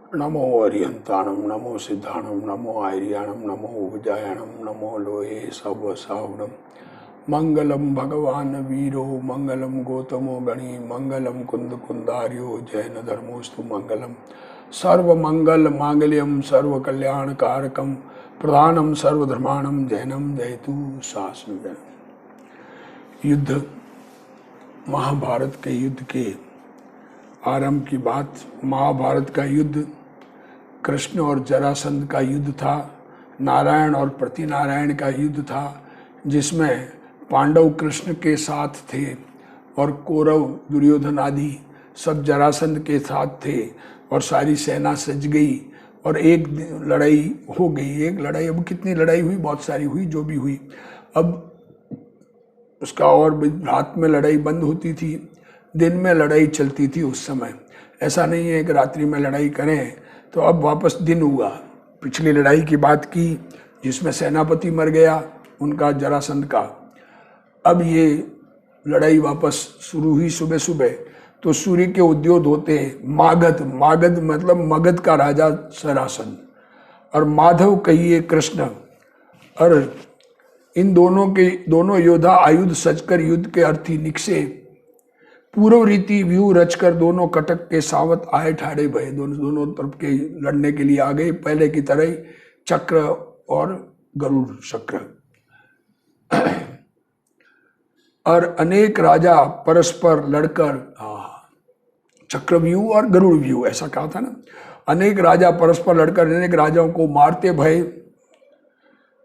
नमो अरिहंताणम नमो सिद्धाणम नमो आर्याणम नमो उपजायणम नमो लोहे सवसावणम मंगलम भगवान वीरो मंगलम गौतमो गणी मंगलम कुंद कुंदार्यो जैन धर्मोस्तु मंगलम सर्व मंगल मांगल्यम सर्व कल्याण कारकम प्रधानम सर्वधर्माणम जैनम जयतु शासन। युद्ध, महाभारत के युद्ध के आरंभ की बात। महाभारत का युद्ध कृष्ण और जरासंध का युद्ध था, नारायण और प्रतिनारायण का युद्ध था, जिसमें पांडव कृष्ण के साथ थे और कौरव दुर्योधन आदि सब जरासंध के साथ थे और सारी सेना सज गई और एक लड़ाई हो गई। एक लड़ाई, अब कितनी लड़ाई हुई, बहुत सारी हुई, जो भी हुई। अब उसका और रात में लड़ाई बंद होती थी, दिन में लड़ाई चलती थी उस समय। ऐसा नहीं है कि रात्रि में लड़ाई करें। तो अब वापस दिन हुआ। पिछली लड़ाई की बात की जिसमें सेनापति मर गया उनका, जरासंध का। अब ये लड़ाई वापस शुरू हुई सुबह सुबह। तो सूर्य के उद्योत होते मागध, मागध मतलब मगध का राजा जरासंध, और माधव कहिए कृष्ण, और इन दोनों योद्धा आयुध सजकर युद्ध के अर्थी निकसे, पूर्व रीति व्यू रचकर दोनों कटक के सावत आए ठाड़े भये। दोनों तरफ के लड़ने के लिए आ गए, पहले की तरह चक्र और गरुड़ चक्र। और अनेक राजा परस्पर लड़कर, चक्रव्यूह और गरुड़ व्यूह ऐसा कहा था ना, अनेक राजा परस्पर लड़कर अनेक राजाओं को मारते भये।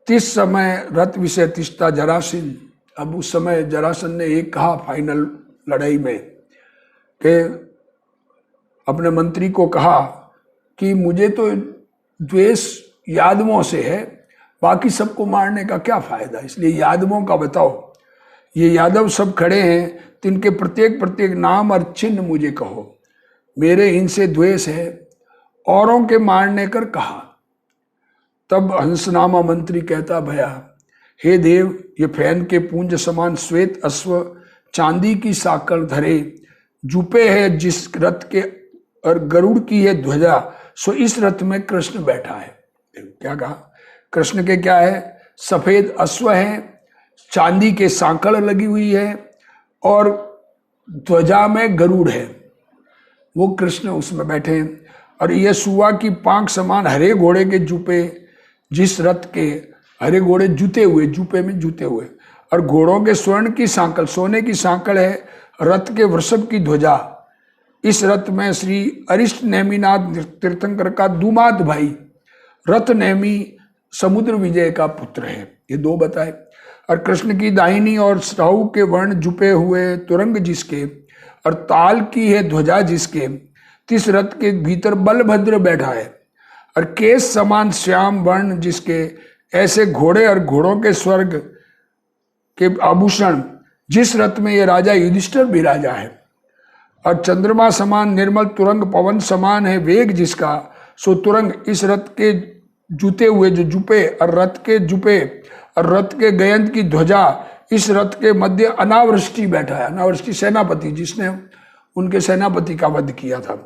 तिस समय रथ विषय तिष्ठा जरासंध। अब उस समय जरासंध ने एक कहा फाइनल लड़ाई में कि अपने मंत्री को कहा कि मुझे तो द्वेष यादवों से है, बाकी सबको मारने का क्या फायदा, इसलिए यादवों का बताओ। ये यादव सब खड़े हैं, तिनके प्रत्येक नाम और चिन्ह मुझे कहो, मेरे इनसे द्वेष है। औरों के मारने कर कहा। तब हंसनामा मंत्री कहता भया, हे देव, ये फैन के पूंज समान श्वेत अश्व चांदी की साकड़ धरे जुपे है जिस रथ के, और गरुड़ की है ध्वजा, सो इस रथ में कृष्ण बैठा है। क्या कहा? कृष्ण के क्या है? सफेद अश्व है, चांदी के सांकड़ लगी हुई है और ध्वजा में गरुड़ है, वो कृष्ण उसमें बैठे हैं। और ये सुआ की पांख समान हरे घोड़े के जुपे, जिस रथ के, हरे घोड़े जूते हुए, जुपे में जूते हुए, और घोड़ों के स्वर्ण की सांकल, सोने की सांकल है, रथ के वृषभ की ध्वजा। इस रथ में श्री अरिष्ट नेमिनाथ तीर्थंकर का दुमाद भाई रथ नेमी समुद्र विजय का पुत्र है। ये दो बताए। और कृष्ण की दाहिनी और साहू के वर्ण जुपे हुए तुरंग जिसके, और ताल की है ध्वजा जिसके, तिस रथ के भीतर बलभद्र बैठा है। और केस समान श्याम वर्ण जिसके, ऐसे घोड़े और घोड़ों के स्वर्ग के आभूषण, जिस रथ में ये राजा युधिष्ठिर भी राजा है। और चंद्रमा समान निर्मल तुरंग पवन समान है वेग जिसका, सो तुरंग इस रथ के जूते हुए जो जुपे, और रथ के जुपे और रथ के गयंत की ध्वजा, इस रथ के मध्य अनावृष्टि बैठा है। अनावृष्टि सेनापति, जिसने उनके सेनापति का वध किया था।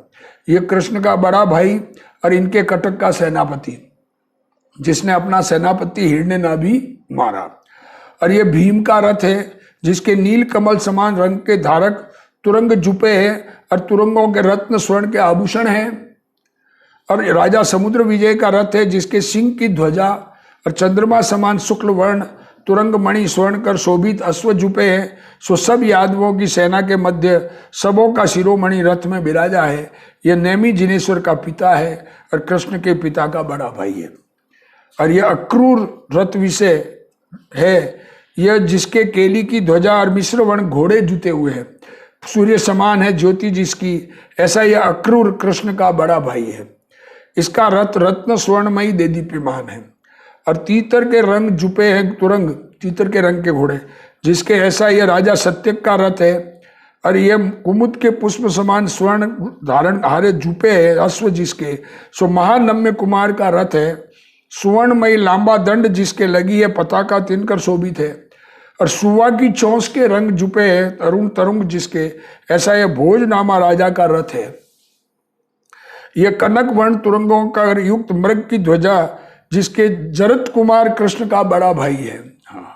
ये कृष्ण का बड़ा भाई और इनके कटक का सेनापति, जिसने अपना सेनापति हिरण्यनाभि मारा। और ये भीम का रथ है, जिसके नील कमल समान रंग के धारक तुरंग जुपे हैं, और तुरंगों के रत्न स्वर्ण के आभूषण हैं। और राजा समुद्र विजय का रथ है, जिसके सिंह की ध्वजा और चंद्रमा समान शुक्ल वर्ण तुरंग मणि स्वर्ण कर शोभित अश्व जुपे हैं। सो सब यादवों की सेना के मध्य सबों का शिरोमणि रथ में विराजा है। यह नेमि जिनेश्वर का पिता है और कृष्ण के पिता का बड़ा भाई है। और यह अक्रूर रथ विषय है, यह जिसके केली की ध्वजा और मिश्र वर्ण घोड़े जुते हुए हैं, सूर्य समान है ज्योति जिसकी, ऐसा यह अक्रूर कृष्ण का बड़ा भाई है। इसका रथ रत्न स्वर्णमयी दे दीप्यमान है। और तीतर के रंग जुपे हैं तुरंग, तीतर के रंग के घोड़े जिसके, ऐसा यह राजा सत्यक का रथ है। और यह कुमुद के पुष्प समान स्वर्ण धारण हारे जुपे है अश्व जिसके, सो महानम्य कुमार का रथ है। सुवर्णमयी लांबा दंड जिसके लगी है पताका तिनकर शोभित है। और सुवा की चौंस के रंग जुपे है तरुण तरुंग जिसके, ऐसा यह भोजनामा राजा का रथ है। ये कनक वर्ण तुरंगों का युक्त मृग की ध्वजा, जिसके जरत कुमार कृष्ण का बड़ा भाई है। हाँ,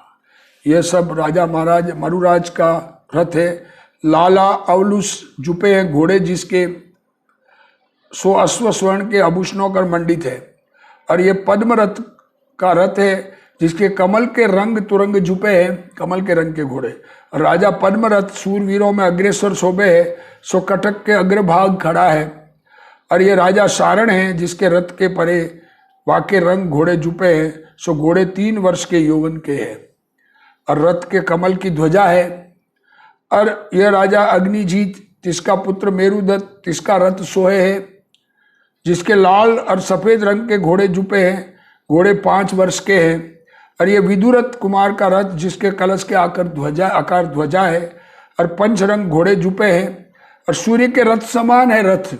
ये सब राजा महाराज मरुराज का रथ है। लाला अवलुस जुपे हैं घोड़े, जिसके 100 अश्व स्वर्ण के आभूषणों कर मंडित है। और ये पद्म रथ का रथ है, जिसके कमल के रंग तुरंग जुपे हैं, कमल के रंग के घोड़े। राजा पद्मरथ सूरवीरों में अग्रेसर शोभे है, सो कटक के अग्रभाग खड़ा है। और ये राजा सारण है, जिसके रथ के परे वाके रंग घोड़े जुपे हैं, सो घोड़े 3 वर्ष के यौवन के हैं। और रथ के कमल की ध्वजा है। और यह राजा अग्निजीत, जिसका पुत्र मेरुदत्त, जिसका रथ सोहे है, जिसके लाल और सफेद रंग के घोड़े जुपे हैं, घोड़े 5 वर्ष के हैं। और ये विदुरथ कुमार का रथ, जिसके कलश के आकार ध्वजा है, और पंचरंग घोड़े जुपे हैं, और सूर्य के रथ समान है रथ।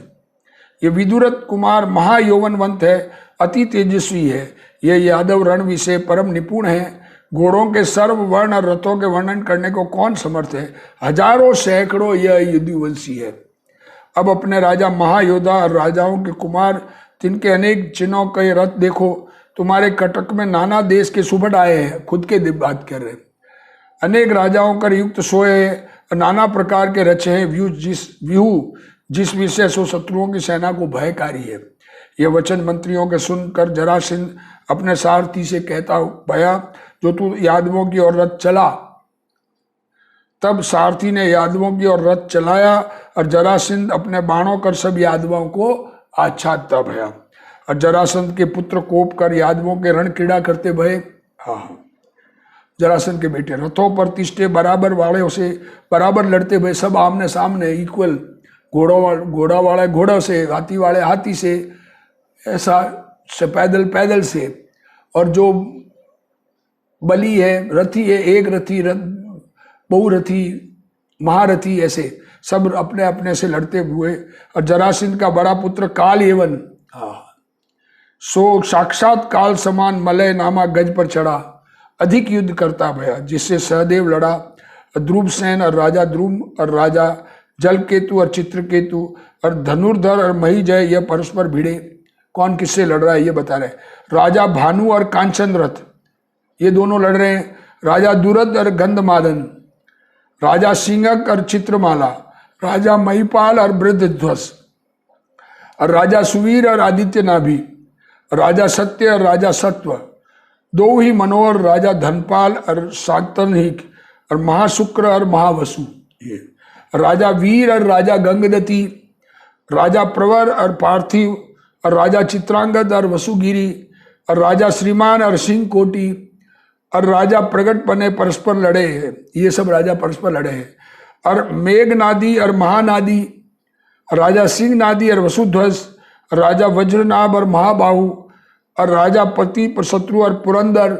ये विदुरथ कुमार महायौवनवंत है, अति तेजस्वी है। ये यादव रण विषय परम निपुण है। घोड़ों के सर्व वर्ण और रथों के वर्णन करने को कौन समर्थ है। हजारों सैकड़ों यह यदुवंशी है। अब अपने राजा महायोद्धा और राजाओं के कुमार, जिनके अनेक चिन्हों के रथ देखो। तुम्हारे कटक में नाना देश के सुभट आए हैं, खुद के बात कर रहे। अनेक राजाओं कर युक्त सोए हैं, नाना प्रकार के रचे हैं व्यूह, जिस विषय सो शत्रुओं की सेना को भयकारी है। यह वचन मंत्रियों के सुनकर जरासंध अपने सारथी से कहता भया, जो तू यादवों की ओर रथ चला। तब सारथी ने यादवों की ओर रथ चलाया, और जरासंध अपने बाणों कर सब यादवों को आच्छादता भया। और जरासंध के पुत्र कोप कर यादवों के रण क्रीड़ा करते भये। हाँ, जरासंध के बेटे रथों पर तिष्ठे बराबर वाले से बराबर लड़ते भये, सब आमने सामने इक्वल। घोड़ा वाले घोड़ा से, हाथी वाले हाथी से, ऐसा से पैदल से। और जो बलि है, रथी है, एक रथी, बहुरथी, महारथी, ऐसे सब अपने अपने से लड़ते हुए। और जरासंध का बड़ा पुत्र काल एवन, सो साक्षात काल समान मलय नामा गज पर चढ़ा, अधिक युद्ध करता भया, जिससे सहदेव लड़ा। ध्रुवसेन और राजा ध्रुव और राजा जलकेतु और चित्रकेतु और धनुर्धर और महीजय, यह परस्पर भिड़े। कौन किससे लड़ रहा है ये बता रहे। राजा भानु और कांचन रथ, ये दोनों लड़ रहे हैं। राजा दुरद और गंधमादन, राजा सिंहक और चित्रमाला, राजा महिपाल और वृद्धध्वज, और राजा सुवीर और आदित्य नाभि, राजा सत्य और राजा सत्व, दो ही मनोहर, राजा धनपाल और शाक्तनिक, और महाशुक्र और महावसु, ये राजा वीर और राजा गंगदती, राजा प्रवर और पार्थिव, और राजा चित्रांगद और वसुगिरी, और राजा श्रीमान और सिंह कोटि, और राजा प्रगट बने परस्पर लड़े हैं। ये सब राजा परस्पर लड़े हैं। और मेघनादी और महानादी, राजा सिंहनादी और वसुध्वज, राजा वज्रनाभ और महाबाहु, और राजा पति शत्रु और पुरंदर,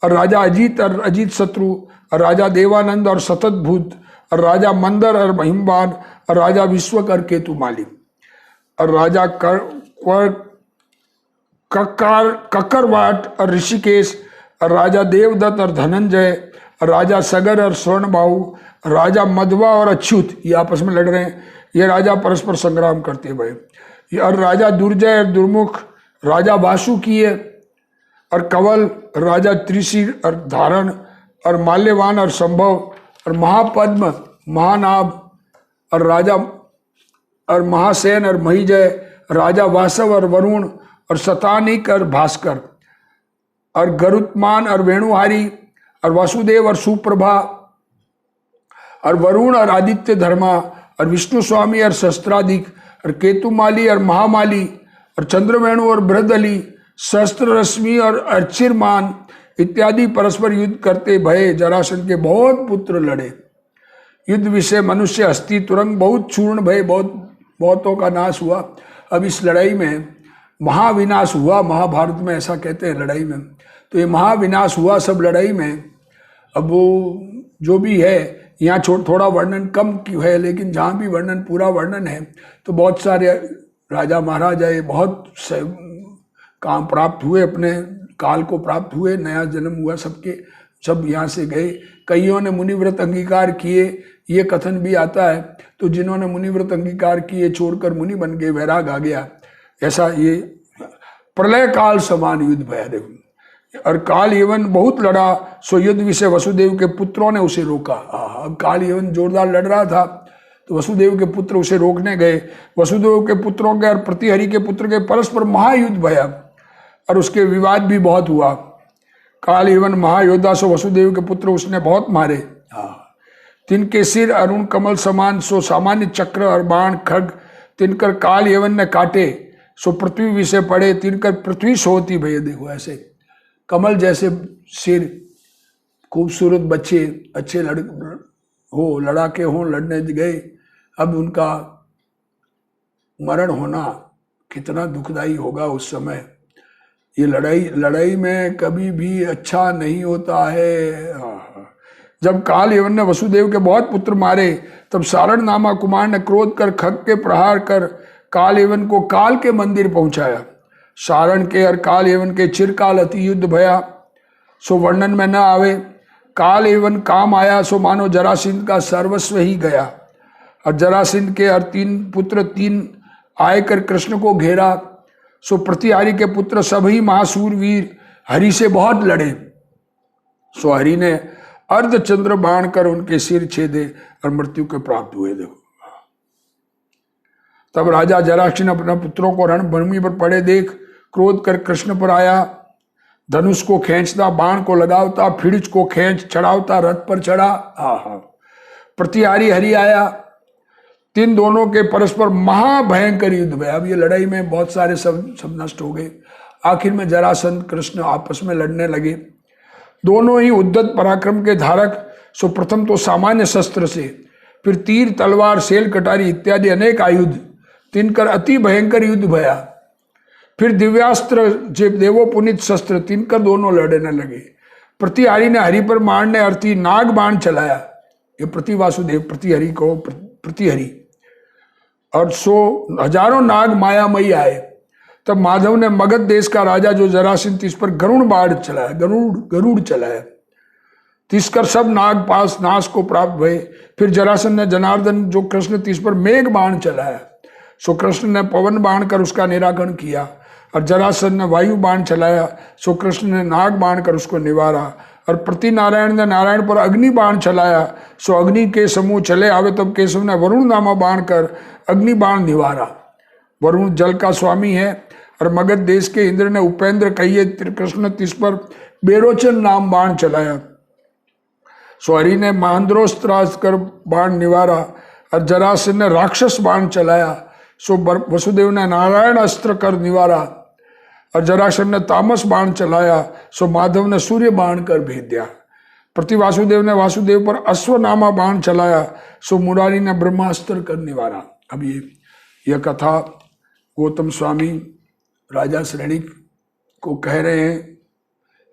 और राजा अजीत और अजीत शत्रु, और राजा देवानंद और सततभूत, और राजा मंदर और महिमबान, और राजा विश्वकर केतुमाली, और राजा कक्करवाट और ऋषिकेश, और राजा देवदत्त और धनंजय, और राजा सगर और स्वर्णबाहु, राजा मध्वा और अच्युत, ये आपस में लड़ रहे हैं। ये राजा परस्पर संग्राम करते हुए। और राजा दुर्जय और दुर्मुख, राजा वासुकीय और कवल, राजा त्रिशिर और धारण, और माल्यवान और संभव, और महापद्म, महानाभ, और राजा और महासेन और महीजय, राजा वासव और वरुण, और शतानिक और भास्कर, और गरुत्मान और वेणुहारी, और वासुदेव और सुप्रभा, और वरुण और आदित्य धर्मा, और विष्णु स्वामी और शस्त्राधिक, और केतुमाली और महामाली, और चंद्रवेणु और बृहदली, शस्त्र रश्मि और अर्चिरमान इत्यादि परस्पर युद्ध करते भये। जरासंध के बहुत पुत्र लड़े। युद्ध विषय मनुष्य हस्ती तुरंग बहुत चूर्ण भय, बहुतों का नाश हुआ। अब इस लड़ाई में महाविनाश हुआ। महाभारत में ऐसा कहते हैं लड़ाई में। तो ये महाविनाश हुआ सब लड़ाई में। अब वो जो भी है, यहाँ थोड़ा वर्णन कम क्यों है, लेकिन जहाँ भी वर्णन पूरा वर्णन है तो बहुत सारे राजा महाराजा ये बहुत काम प्राप्त हुए, अपने काल को प्राप्त हुए, नया जन्म हुआ सबके, सब यहाँ से गए। कईयों ने मुनिव्रत अंगीकार किए, ये कथन भी आता है। तो जिन्होंने मुनिव्रत अंगीकार किए छोड़कर मुनि बन गए, वैराग आ गया, ऐसा ये प्रलय काल समान युद्ध भया। देखो, और काल यवन बहुत लड़ा, सो युद्ध विषय वसुदेव के पुत्रों ने उसे रोका। अब काल यवन जोरदार लड़ रहा था तो वसुदेव के पुत्र उसे रोकने गए। वसुदेव के पुत्रों के और प्रतिहरि के पुत्र के परस्पर महायुद्ध भया और उसके विवाद भी बहुत हुआ। काल यवन महायोद्धा, सो वसुदेव के पुत्र उसने बहुत मारे। तिनके सिर अरुण कमल समान, सो सामान्य चक्र और बाण खड्ग तिनकर काल यवन ने काटे, सो पृथ्वी विषय पड़े, तिनकर पृथ्वी सोती। भैया देखो, ऐसे कमल जैसे सिर, खूबसूरत बच्चे, अच्छे लड़ाके हो, लड़ने गए, अब उनका मरण होना कितना दुखदाई होगा उस समय। ये लड़ाई में कभी भी अच्छा नहीं होता है। जब काल यवन ने वसुदेव के बहुत पुत्र मारे, तब सारण नामा कुमार ने क्रोध कर खग के प्रहार कर काल यवन को काल के मंदिर पहुंचाया। सारण के और काल यवन के चिरकाल अति युद्ध भया, सो वर्णन में न आवे। काल यवन काम आया, सो मानो जरासिंध का सर्वस्व ही गया। और जरासिंध के और 3 पुत्र 3 आयकर कृष्ण को घेरा, सो प्रतिहारी के पुत्र सभी महासूरवीर हरि से बहुत लड़े। सो हरि ने अर्धचंद्र बाण कर उनके सिर छेदे और मृत्यु के प्राप्त हुए। देखो, तब राजा जरासंध अपने पुत्रों को रणभूमि पर पड़े देख क्रोध कर कृष्ण पर आया। धनुष को खींचता, बाण को लगावता, फिड़िच को खींच चढ़ावता रथ पर चढ़ा। प्रतिहारी हरि आया, तीन दोनों के परस्पर महाभयंकर युद्ध हुआ। अब ये लड़ाई में बहुत सारे सब नष्ट हो गए। आखिर में जरासंध कृष्ण आपस में लड़ने लगे। दोनों ही उद्दत पराक्रम के धारक। सो प्रथम तो सामान्य शस्त्र से, फिर तीर तलवार सेल कटारी इत्यादि अनेक आयुध तिनकर अति भयंकर युद्ध भया। फिर दिव्यास्त्र जे देवो पुनित शस्त्र तिनकर दोनों लड़ने लगे। प्रतिहारी ने हरि पर मारने अर्थी नाग बाण चलाया। ये प्रति वासुदेव प्रतिहरि को प्रतिहरि, और सो हजारों नाग मायामयी आए। तब माधव ने मगध देश का राजा जो जरासंध इस पर गरुड़ बाण चलाया, गरुड़ चलाया। तिसकर सब नाग पास नाश को प्राप्त भये। फिर जरासंध ने जनार्दन जो कृष्ण तिस पर मेघ बाण चलाया, सो कृष्ण ने पवन बाण कर उसका निराकरण किया। और जरासंध ने वायु बाण चलाया, सो कृष्ण ने नाग बाण कर उसको निवारा। और प्रति नारायण ने नारायण पर अग्नि बाण चलाया, सो अग्नि के समूह चले आवे। तब केशव ने वरुण नामा बाण कर अग्नि बाण निवारा। वरुण जल का स्वामी है। और मगध देश के इंद्र ने उपेंद्र कहिए कृष्ण तिस पर बेरोचन नाम बाण चलाया, सो हरि ने महेंद्रोस्त्रास्त्र कर बाण निवारा। और जरासंध ने राक्षस बाण चलाया, सो वसुदेव ने नारायण अस्त्र कर निवारा। और जरासंध ने तामस बाण चलाया, सो माधव ने सूर्य बाण कर भेद दिया। प्रति वासुदेव ने वासुदेव पर अश्वनामा बाण चलाया, सो मुरारी ने ब्रह्मास्त्र कर निवारा। अब यह कथा गौतम स्वामी राजा श्रेणिक को कह रहे हैं।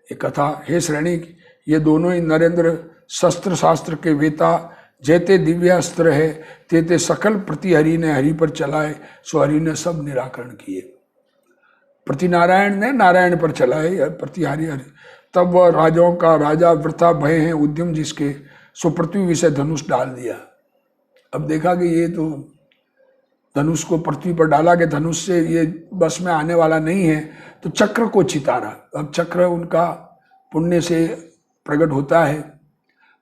ये कथा, हे श्रेणिक, ये दोनों ही नरेंद्र शस्त्र शास्त्र के वेता, जेते दिव्यास्त्र है तेते सकल प्रतिहरि ने हरि पर चलाए, सो हरि ने सब निराकरण किए। प्रति नारायण ने नारायण पर चलाए, प्रतिहरि हरि। तब वह राजाओं का राजा वृथा भय है उद्यम जिसके, सो पृथ्वी विषय धनुष डाल दिया। अब देखा कि ये तो धनुष को पृथ्वी पर डाला कि धनुष से ये बस में आने वाला नहीं है, तो चक्र को चितारा। अब चक्र उनका पुण्य से प्रकट होता है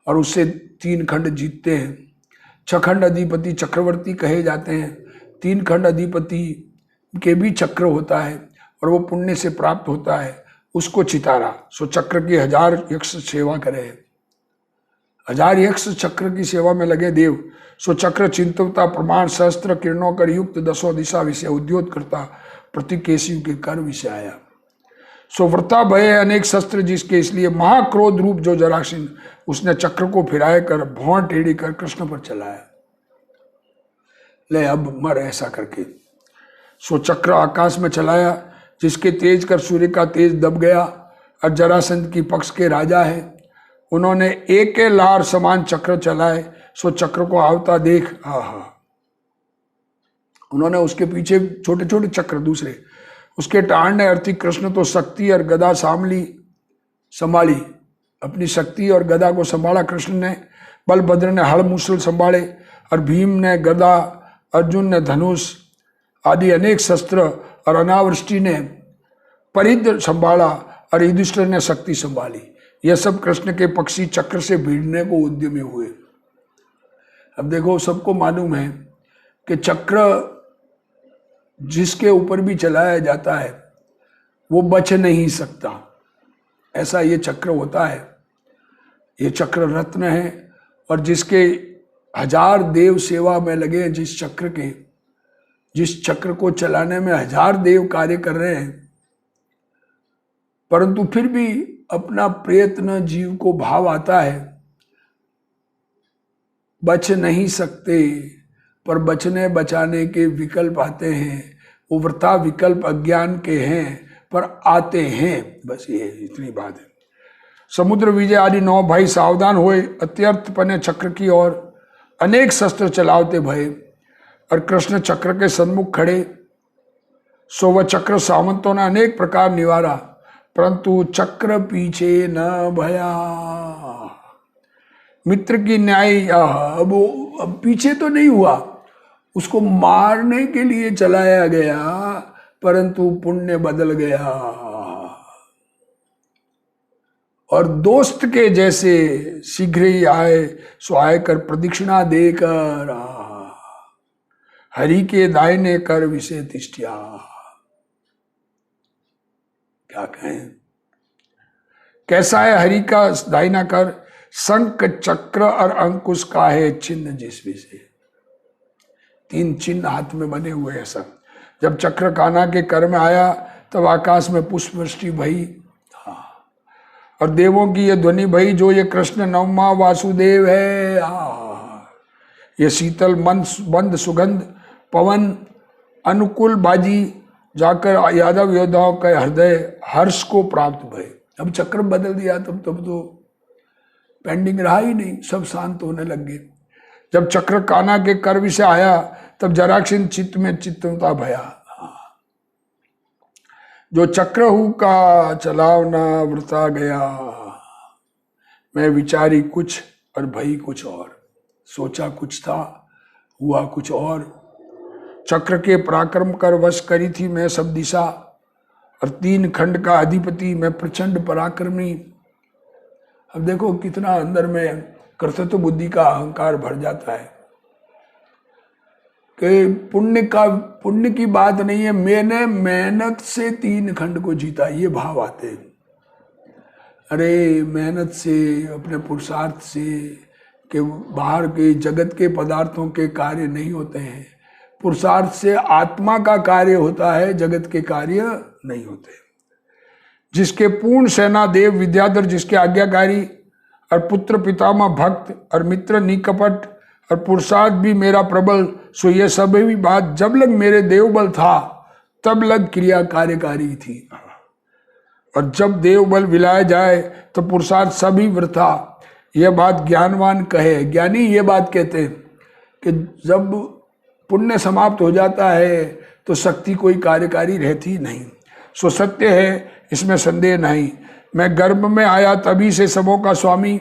और उससे 3 खंड जीतते हैं। 6 खंड अधिपति चक्रवर्ती कहे जाते हैं। 3 खंड अधिपति के भी चक्र होता है और वो पुण्य से प्राप्त होता है, उसको चितारा। सो चक्र की 1000 यक्ष सेवा करे। 1000 यक्ष चक्र की सेवा में लगे देव। सो चक्र चिंतवता प्रमाण सहस्त्र किरणों कर युक्त 10 दिशा विषय उद्योत करता प्रति केशिव के कर विषय आया। सो व्रता भय अनेक शस्त्र जिसके, इसलिए महाक्रोध रूप जो जरासंध, उसने चक्र को फिराए कर भौं टेढ़ी कर कृष्ण पर चलाया। ले अब मर ऐसा करके। सो चक्र आकाश में चलाया, जिसके तेज कर सूर्य का तेज दब गया। और जरासंध की पक्ष के राजा है, उन्होंने एक लार समान चक्र चलाए। सो चक्र को आवता देख उन्होंने उसके पीछे छोटे छोटे चक्र दूसरे उसके टाड़ने अर्थी कृष्ण तो शक्ति और गदा संभाली। अपनी शक्ति और गदा को संभाला कृष्ण ने। बलभद्र ने हल मूसल संभाले और भीम ने गदा, अर्जुन ने धनुष आदि अनेक शस्त्र और अनावृष्टि ने परिध संभाला और युधिष्ठिर ने शक्ति संभाली। यह सब कृष्ण के पक्षी चक्र से भिड़ने को उद्यमी हुए। अब देखो, सबको मालूम है कि चक्र जिसके ऊपर भी चलाया जाता है वो बच नहीं सकता, ऐसा ये चक्र होता है। ये चक्र रत्न है और जिसके 1000 देव सेवा में लगे हैं, जिस चक्र को चलाने में 1000 देव कार्य कर रहे हैं, परंतु फिर भी अपना प्रयत्न जीव को भाव आता है, बच नहीं सकते। पर बचने बचाने के विकल्प आते हैं, वो वृथा विकल्प अज्ञान के हैं पर आते हैं। बस ये इतनी बात है। समुद्र विजय आदि 9 भाई सावधान हुए, अत्यर्थ पने चक्र की ओर अनेक शस्त्र चलावते भये और कृष्ण चक्र के सन्मुख खड़े। सो वह चक्र सामंतों ने अनेक प्रकार निवारा, परंतु चक्र पीछे न भया। मित्र की न्याय अब पीछे तो नहीं हुआ, उसको मारने के लिए चलाया गया, परंतु पुण्य बदल गया और दोस्त के जैसे शीघ्र ही आए। सो आए कर प्रदक्षिणा देकर हरि के दाहिने कर विषय तिष्ठिया। क्या कहें, कैसा है हरि का दाहिना कर? शंख चक्र और अंकुश का है चिन्ह जिस विषय। 3 चिन्ह हाथ में बने हुए हैं सब। जब चक्र कान्हा के कर में आया तब आकाश में पुष्प वृष्टि भई और देवों की ये ध्वनि भई, जो ये कृष्ण नवमा वासुदेव है। ये शीतल मंद सुगंध पवन अनुकूल बाजी जाकर यादव योद्धाओं का हृदय हर्ष को प्राप्त भय। अब चक्र बदल दिया, तब तो पेंडिंग रहा ही नहीं, सब शांत होने लग गए। जब चक्र कान्हा के कर से आया तब जराक्षिन चित्त में चित्तता भया। जो चक्र हु का चलावना वृथा गया, मैं विचारी कुछ और भई कुछ और। सोचा कुछ था, हुआ कुछ और। चक्र के पराक्रम कर वश करी थी मैं सब दिशा, और 3 खंड का अधिपति मैं प्रचंड पराक्रमी। अब देखो कितना अंदर में कर्तृत्व बुद्धि का अहंकार भर जाता है कि पुण्य की बात नहीं है, मैंने मेहनत से 3 खंड को जीता, ये भाव आते हैं। अरे मेहनत से, अपने पुरुषार्थ से कि बाहर के जगत के पदार्थों के कार्य नहीं होते हैं। पुरुषार्थ से आत्मा का कार्य होता है, जगत के कार्य नहीं होते। जिसके पूर्ण सेना देव विद्याधर, जिसके आज्ञाकारी और पुत्र पितामह भक्त और मित्र निकपट और पुरुषार्थ भी मेरा प्रबल। सो ये सभी भी बात जब लग मेरे देवबल था तब लग क्रिया कार्यकारी थी, और जब देवबल विलाय जाए तो पुरुषार्थ सभी वृथा। यह बात ज्ञानवान कहे। ज्ञानी ये बात कहते हैं कि जब पुण्य समाप्त हो जाता है तो शक्ति कोई कार्यकारी रहती नहीं। सो सत्य है, इसमें संदेह नहीं। मैं गर्भ में आया तभी से सबों का स्वामी।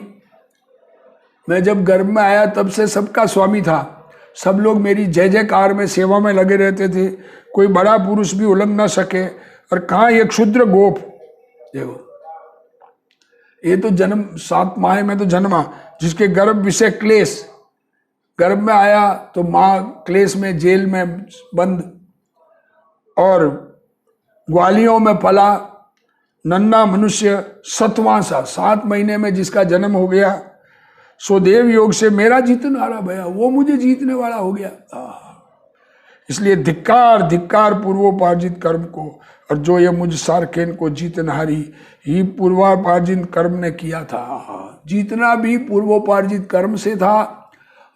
मैं जब गर्भ में आया तब से सबका स्वामी था। सब लोग मेरी जय जयकार में सेवा में लगे रहते थे, कोई बड़ा पुरुष भी उलंघ न सके। और कहाँ ये क्षुद्र गोप, देखो ये तो जन्म 7 माह में तो जन्मा, जिसके गर्भ विषय क्लेश। गर्भ में आया तो माँ क्लेश में जेल में बंद, और ग्वालियों में पला नन्ना मनुष्य 7वां सा 7 महीने में जिसका जन्म हो गया। सो देव योग से मेरा जीतनारा भया, वो मुझे जीतने वाला हो गया। इसलिए धिक्कार धिक्कार पूर्वोपार्जित कर्म को, और जो ये मुझ सारखेन को जीतनहारी ही पूर्वोपार्जित कर्म ने किया था। जीतना भी पूर्वोपार्जित कर्म से था,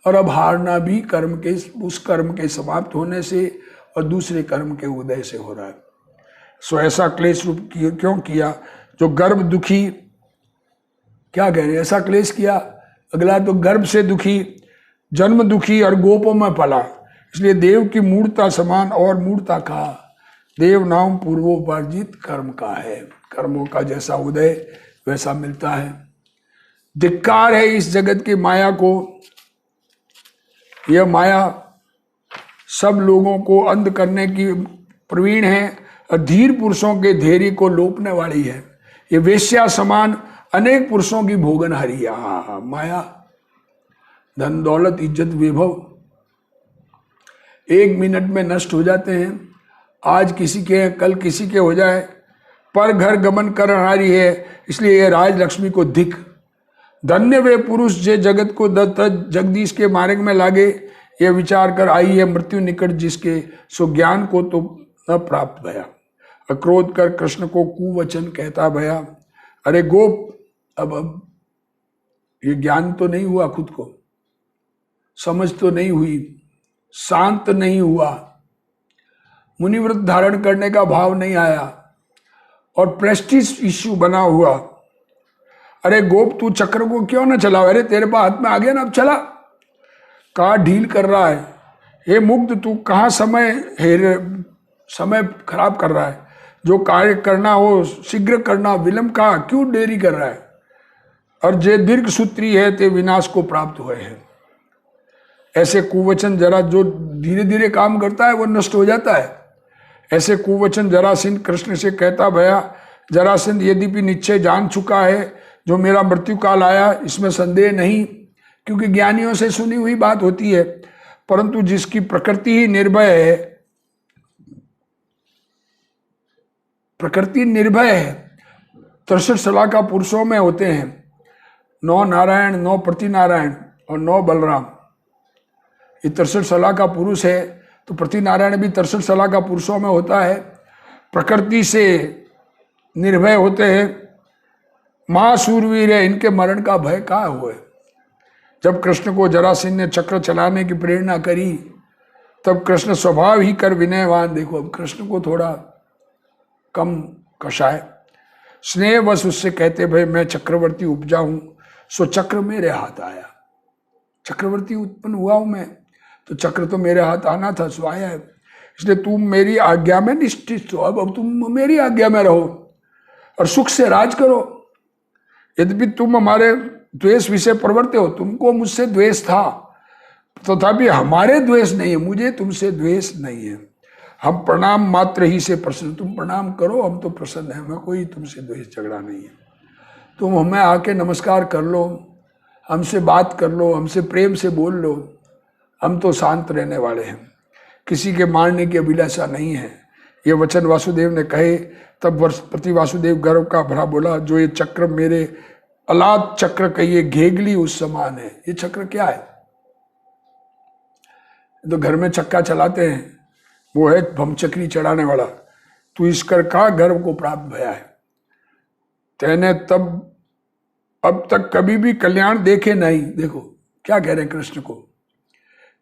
और अब हारना भी कर्म के उस कर्म के समाप्त होने से और दूसरे कर्म के उदय से हो रहा है। सो ऐसा क्लेश रूप क्यों किया? जो गर्भ दुखी, क्या कह रहे, ऐसा क्लेश किया। अगला तो गर्भ से दुखी, जन्म दुखी और गोपों में पला। इसलिए देव की मूर्ता समान और मूर्ता का देव नाम पूर्वोपार्जित कर्म का है। कर्मों का जैसा उदय वैसा मिलता है। धिक्कार है इस जगत की माया को। यह माया सब लोगों को अंध करने की प्रवीण है और धीर पुरुषों के धैर्य को लोपने वाली है। ये वेश्या समान अनेक पुरुषों की भोगन हरी। माया, धन दौलत इज्जत वैभव 1 मिनट में नष्ट हो जाते हैं। आज किसी के कल किसी के हो जाए, पर घर गमन करहारी है, इसलिए ये राजलक्ष्मी को धिक। धन्य वे पुरुष जे जगत को जगदीश के मार्ग में लागे, ये विचार कर आई है मृत्यु निकट जिसके, सो ज्ञान को तो न प्राप्त भया। अक्रोध कर कृष्ण को कुवचन कहता भया। अरे गोप, अब ये ज्ञान तो नहीं हुआ, खुद को समझ तो नहीं हुई, शांत नहीं हुआ, मुनिव्रत धारण करने का भाव नहीं आया और प्रेस्टीज इश्यू बना हुआ। अरे गोप, तू चक्र को क्यों ना चलाओ? अरे तेरे पास हाथ में आ गया ना, अब चला। कहाँ ढील कर रहा है? हे मुग्ध, तू कहाँ समय खराब कर रहा है? जो कार्य करना हो शीघ्र करना, विलंब कहाँ, क्यों देरी कर रहा है? और जे दीर्घ सूत्री है ते विनाश को प्राप्त हुए हैं। ऐसे कुवचन जरा जो धीरे धीरे काम करता है वो नष्ट हो जाता है। ऐसे कुवचन जरासंध कृष्ण से कहता भया। जरासंध यद्यपि निश्चय जान चुका है जो मेरा मृत्यु काल आया, इसमें संदेह नहीं, क्योंकि ज्ञानियों से सुनी हुई बात होती है। परंतु जिसकी प्रकृति ही निर्भय है, प्रकृति निर्भय है, 63 सलाह का पुरुषों में होते हैं, 9 नारायण, 9 प्रतिनारायण और 9 बलराम। ये 63 सलाह का पुरुष है, तो प्रतिनारायण भी 63 सलाह का पुरुषों में होता है। प्रकृति से निर्भय होते हैं, महाशूरवीर है, इनके मरण का भय कहाँ हुए। जब कृष्ण को जरासंध ने चक्र चलाने की प्रेरणा करी, तब कृष्ण स्वभाव ही कर विनयवान। देखो, अब कृष्ण को थोड़ा कम कषाय, स्नेहवश उससे कहते भाई मैं चक्रवर्ती उपजा हूं, सो चक्र मेरे हाथ आया। चक्रवर्ती उत्पन्न हुआ हूं मैं, तो चक्र तो मेरे हाथ आना था, सो आया है। इसलिए तुम मेरी आज्ञा में निष्ठित हो। अब तुम मेरी आज्ञा में रहो और सुख से राज करो। यद्यपि तुम हमारे द्वेष विषय प्रवर्ते हो, तुमको मुझसे द्वेष था, तथापि हमारे द्वेष नहीं है, मुझे तुमसे द्वेष नहीं है। हम प्रणाम मात्र ही से प्रसन्न, तुम प्रणाम करो, हम तो प्रसन्न हैं, हमें कोई तुमसे द्वेष झगड़ा नहीं है। तुम हमें आके नमस्कार कर लो, हमसे बात कर लो, हमसे प्रेम से बोल लो, हम तो शांत रहने वाले हैं, किसी के मारने की अभिलाषा नहीं है। ये वचन वासुदेव ने कहे, तब प्रति वासुदेव गर्व का भरा बोला, जो ये चक्र मेरे अलाद चक्र कहिए घेगली उस समान है। ये चक्र क्या है? तो घर में चक्का चलाते हैं, वो है भमचक्री चढ़ाने वाला। तू इसकर का गर्व को प्राप्त भया है। तेने तब अब तक कभी भी कल्याण देखे नहीं। देखो क्या कह रहे हैं कृष्ण को,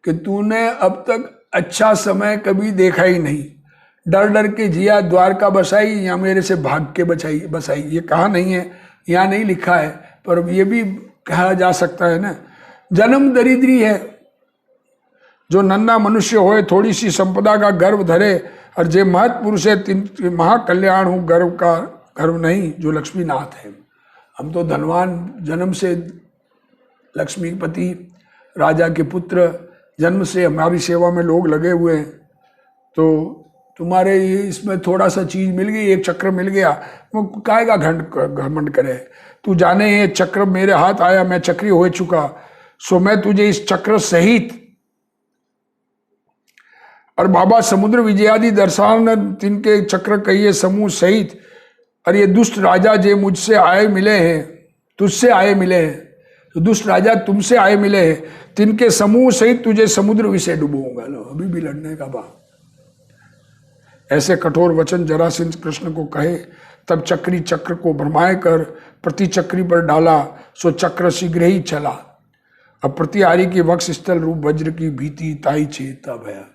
कि तूने अब तक अच्छा समय कभी देखा ही नहीं। डर डर के जिया, द्वारका बसाई या मेरे से भाग के बसाई। ये कहा नहीं है, यहाँ नहीं लिखा है, पर ये भी कहा जा सकता है ना। जन्म दरिद्री है, जो नन्ना मनुष्य होए, थोड़ी सी संपदा का गर्व धरे, और जे महत पुरुष है तिन महाकल्याण हूँ, गर्व का गर्व नहीं, जो लक्ष्मीनाथ है। हम तो धनवान, जन्म से लक्ष्मीपति, राजा के पुत्र, जन्म से हमारी सेवा में लोग लगे हुए हैं। तो तुम्हारे इसमें थोड़ा सा चीज मिल गई, एक चक्र मिल गया, वो काहेगा घमंड करे। तू जाने ये चक्र मेरे हाथ आया, मैं चक्री हो चुका, सो मैं तुझे इस चक्र सहित और बाबा समुद्र विजयादि दर्शन तिनके चक्र कहिए समूह सहित, और ये दुष्ट राजा जे मुझसे आए मिले हैं, तुझसे आए मिले हैं, तो दुष्ट राजा तुमसे आए मिले हैं, तिनके समूह सहित तुझे समुद्र विषय डुबोऊंगा। लो, अभी भी लड़ने का भाव। ऐसे कठोर वचन जरासंध कृष्ण को कहे, तब चक्री चक्र को भ्रमाए कर प्रति चक्री पर डाला, सो चक्र शीघ्र ही चला। अब प्रतिहारी के वक्ष स्थल रूप वज्र की भीति ताई चेता भया।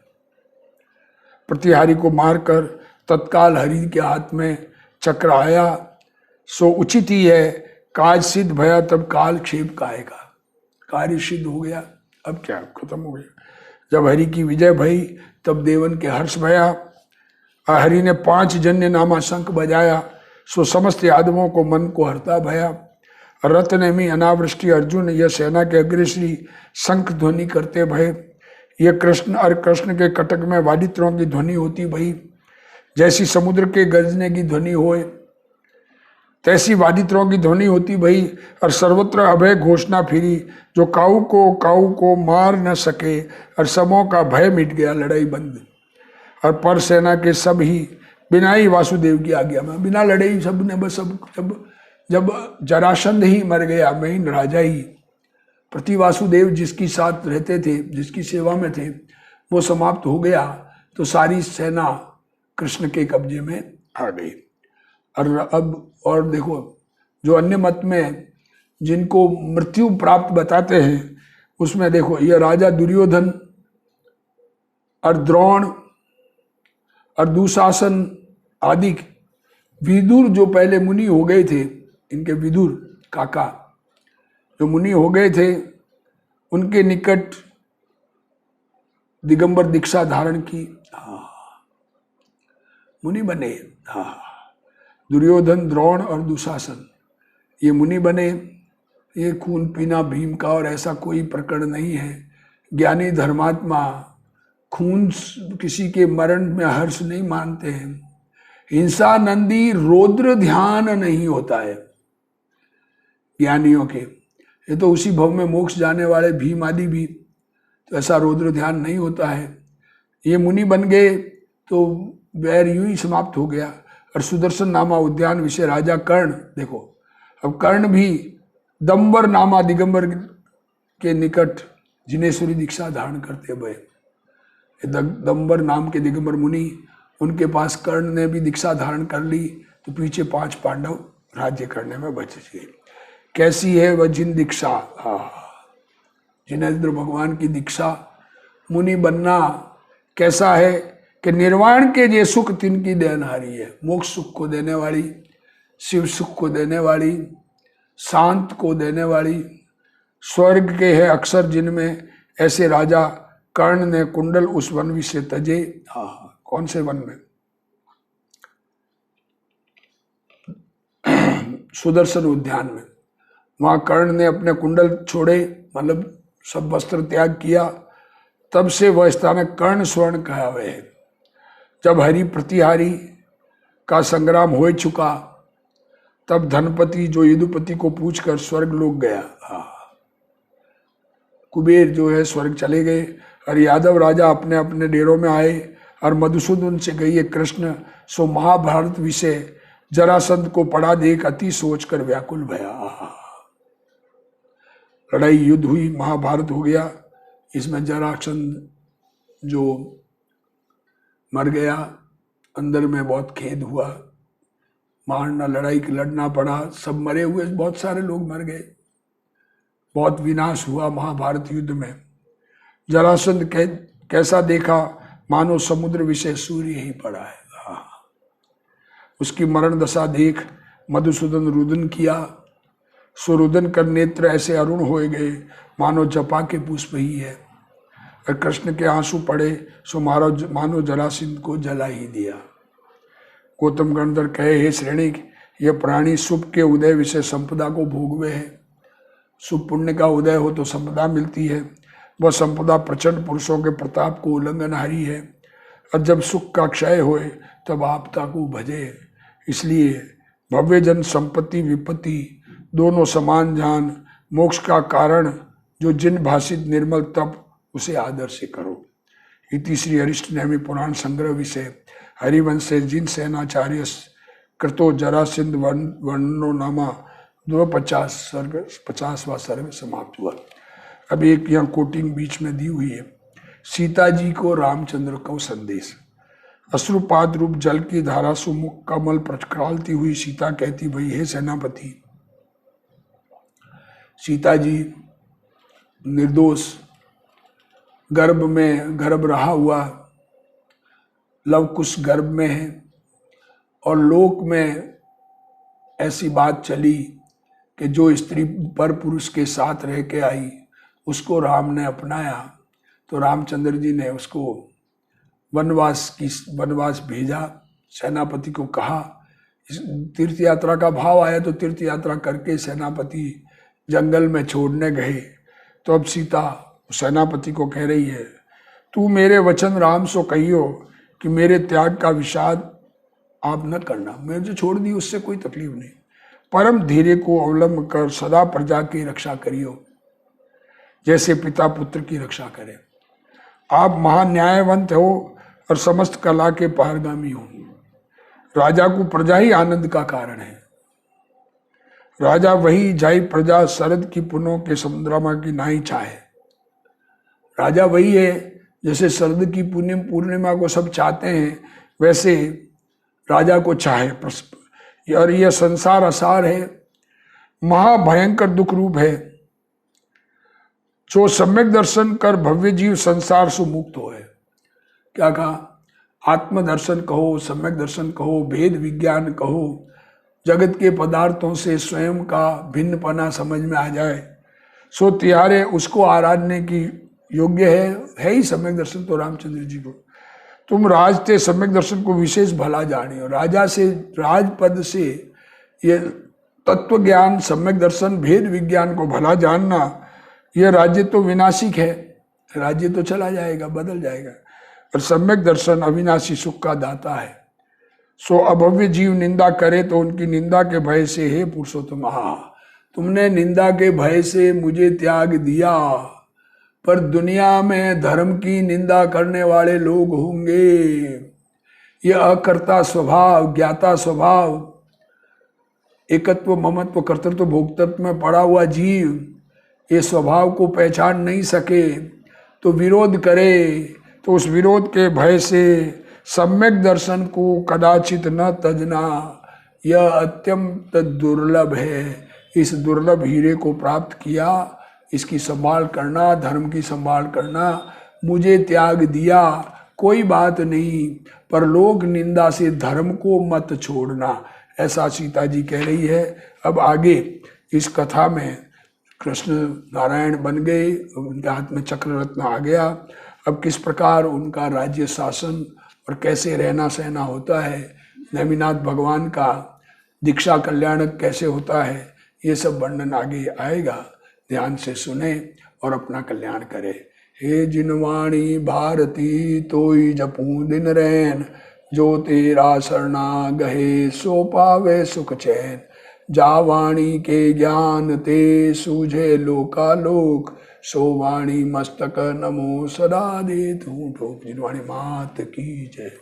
प्रतिहारी को मारकर तत्काल हरि के हाथ में चक्र आया, सो उचित ही है, काज सिद्ध भया, तब काल क्षेप काएगा। कार्य सिद्ध हो गया, अब क्या, खत्म हो गया। जब हरि की विजय भई, तब देवन के हर्ष भया। हरि ने 5 जन्य नामा शंख बजाया, सो समस्त यादवों को मन को हरता भया। रथ नेमी अनावृष्टि अर्जुन, यह सेना के अग्रश्री शंख ध्वनि करते भय। ये कृष्ण और कृष्ण के कटक में वादित्रों की ध्वनि होती भई, जैसी समुद्र के गरजने की ध्वनि होए तैसी वादित्रों की ध्वनि होती भई, और सर्वत्र अभय घोषणा फिरी, जो काऊ को मार न सके, और सबों का भय मिट गया, लड़ाई बंद। और पर सेना के सब ही बिना ही वासुदेव की आज्ञा में, बिना लड़ाई सब ने बस, सब जब जरासंध ही मर गया, मैं राजा ही, प्रति वासुदेव जिसकी साथ रहते थे, जिसकी सेवा में थे, वो समाप्त हो गया, तो सारी सेना कृष्ण के कब्जे में आ गई। और देखो, जो अन्य मत में जिनको मृत्यु प्राप्त बताते हैं, उसमें देखो ये राजा दुर्योधन और द्रोण और दुशासन आदि, विदुर जो पहले मुनि हो गए थे, इनके विदुर काका जो मुनि हो गए थे, उनके निकट दिगंबर दीक्षा धारण की, मुनि बने। दुर्योधन, द्रोण और दुशासन ये मुनि बने। ये खून पीना भीम का और ऐसा कोई प्रकरण नहीं है। ज्ञानी धर्मात्मा खून किसी के मरण में हर्ष नहीं मानते हैं। हिंसा नंदी रौद्र ध्यान नहीं होता है ज्ञानियों के। ये तो उसी भव में मोक्ष जाने वाले भीम आदि भी, तो ऐसा रौद्र ध्यान नहीं होता है। ये मुनि बन गए तो वैर यूं ही समाप्त हो गया। और सुदर्शन नामा उद्यान विषय राजा कर्ण, देखो अब कर्ण भी दंबर नामा दिगंबर के निकट जिनेश्वरी दीक्षा धारण करते हुए, दंबर नाम के दिगंबर मुनि, उनके पास कर्ण ने भी दीक्षा धारण कर ली, तो पीछे 5 पांडव राज्य करने में बच गए। कैसी है वह जिन दीक्षा, जिनेन्द्र भगवान की दीक्षा, मुनि बनना कैसा है कि निर्वाण के जे सुख तिनकी देनहारी है। मोक्ष सुख को देने वाली, शिव सुख को देने वाली, शांत को देने वाली, स्वर्ग के है अक्षर जिनमें, ऐसे राजा कर्ण ने कुंडल उस वन विषय तजे। कौन से वन में? सुदर्शन उद्यान में। वहां कर्ण ने अपने कुंडल छोड़े, मतलब सब वस्त्र त्याग किया। तब से वह स्थान कर्ण स्वर्ण कहा हुआ है। जब हरि प्रतिहारी का संग्राम हो चुका, तब धनपति जो यदुपति को पूछकर स्वर्ग लोक गया। कुबेर जो है स्वर्ग चले गए, और यादव राजा अपने अपने डेरों में आए। और मधुसूदन से कहिए कृष्ण सो महाभारत विषय जरासंध को पढ़ा देख अति सोचकर व्याकुल भया। लड़ाई युद्ध हुई, महाभारत हो गया। इसमें जरासंध जो मर गया, अंदर में बहुत खेद हुआ, मारना लड़ाई लड़ना पड़ा, सब मरे हुए, बहुत सारे लोग मर गए, बहुत विनाश हुआ महाभारत युद्ध में। जरासंध कैसा देखा, मानो समुद्र विषय सूर्य ही पड़ा है। उसकी मरण दशा देख मधुसूदन रुदन किया। सो रुदन कर नेत्र ऐसे अरुण हो गए, मानो जपा के पुष्प ही है। और कृष्ण के आंसू पड़े, सो मानो जरासंध को जला ही दिया। गौतम गणधर कहे, हे श्रेणिक, यह प्राणी शुभ के उदय विषय संपदा को भोगवे है। शुभ पुण्य का उदय हो तो संपदा मिलती है। वह संपदा प्रचंड पुरुषों के प्रताप को उल्लंघनहारी है, और जब सुख का क्षय होए तब आपदा को भजे। इसलिए भव्य जन संपत्ति विपत्ति दोनों समान जान, मोक्ष का कारण जो जिन भाषित निर्मल तप, उसे आदर से करो। इति श्री हरिष्ठ नेमि पुराण संग्रह विषय हरिवंश से जिन सेनाचार्य कृतो जरासंध वर्णनो नामा 250 सर्ग 50वां सर्ग समाप्त हुआ। अब एक यहाँ कोटिंग बीच में दी हुई है। सीता जी को रामचंद्र को संदेश। अश्रुपात रूप जल की धारा सुमुख कमल प्रचक्रालती हुई सीता कहती, भई हे सेनापति, सीता जी निर्दोष, गर्भ में गर्भ रहा हुआ लवकुश गर्भ में है, और लोक में ऐसी बात चली कि जो स्त्री पर पुरुष के साथ रह के आई, उसको राम ने अपनाया, तो रामचंद्र जी ने उसको वनवास भेजा। सेनापति को कहा, तीर्थ यात्रा का भाव आया तो तीर्थ यात्रा करके सेनापति जंगल में छोड़ने गए। तो अब सीता सेनापति को कह रही है, तू मेरे वचन राम सो कहियो कि मेरे त्याग का विषाद आप न करना। मैं जो छोड़ दी उससे कोई तकलीफ नहीं। परम धीरे को अवलंब कर सदा प्रजा की रक्षा करियो, जैसे पिता पुत्र की रक्षा करे। आप महान्यायवंत हो और समस्त कला के पारगामी हो। राजा को प्रजा ही आनंद का कारण है। राजा वही जाई प्रजा शरद की पुनों के समुद्रमा की नाई चाहे। राजा वही है, जैसे शरद की पूर्णिमा को सब चाहते हैं वैसे राजा को चाहे। और यह संसार असार है, महाभयंकर दुख रूप है। जो सम्यक दर्शन कर भव्य जीव संसार से मुक्त हो है। क्या कहा? आत्मदर्शन कहो, सम्यक दर्शन कहो, भेद विज्ञान कहो, जगत के पदार्थों से स्वयं का भिन्नपना समझ में आ जाए, सो तिहारे उसको आराधने की योग्य है ही सम्यक दर्शन। तो रामचंद्र जी को तुम राज ते सम्यक दर्शन को विशेष भला जाने हो। राजा से, राजपद से ये तत्व ज्ञान, सम्यक दर्शन, भेद विज्ञान को भला जानना, यह राज्य तो विनाशिक है, राज्य तो चला जाएगा, बदल जाएगा। और सम्यक दर्शन अविनाशी सुख का दाता है। सो अभव्य जीव निंदा करे तो उनकी निंदा के भय से, हे पुरुषोत्तम, तुमने निंदा के भय से मुझे त्याग दिया, पर दुनिया में धर्म की निंदा करने वाले लोग होंगे। ये अकर्ता स्वभाव, ज्ञाता स्वभाव, एकत्व, ममत्व, कर्तृत्व, भोक्तृत्व में पड़ा हुआ जीव ये स्वभाव को पहचान नहीं सके तो विरोध करे, तो उस विरोध के भय से सम्यक दर्शन को कदाचित न तजना। यह अत्यंत दुर्लभ है। इस दुर्लभ हीरे को प्राप्त किया, इसकी संभाल करना, धर्म की संभाल करना। मुझे त्याग दिया, कोई बात नहीं, पर लोक निंदा से धर्म को मत छोड़ना, ऐसा सीता जी कह रही है। अब आगे इस कथा में कृष्ण नारायण बन गए, उनके हाथ में चक्र रत्न आ गया। अब किस प्रकार उनका राज्य शासन और कैसे रहना सहना होता है, नेमिनाथ भगवान का दीक्षा कल्याणक कैसे होता है, ये सब वर्णन आगे आएगा। ध्यान से सुने और अपना कल्याण करे। हे जिनवाणी भारती तोई जपूं दिन रैन, जो तेरा शरणा गहे सो पावे सुख चैन। जा वाणी के ज्ञान ते सूझे लोकालोक, सो वाणी मस्तक नमो सदा दे तू ठोक। जिनवाणी मात की जय।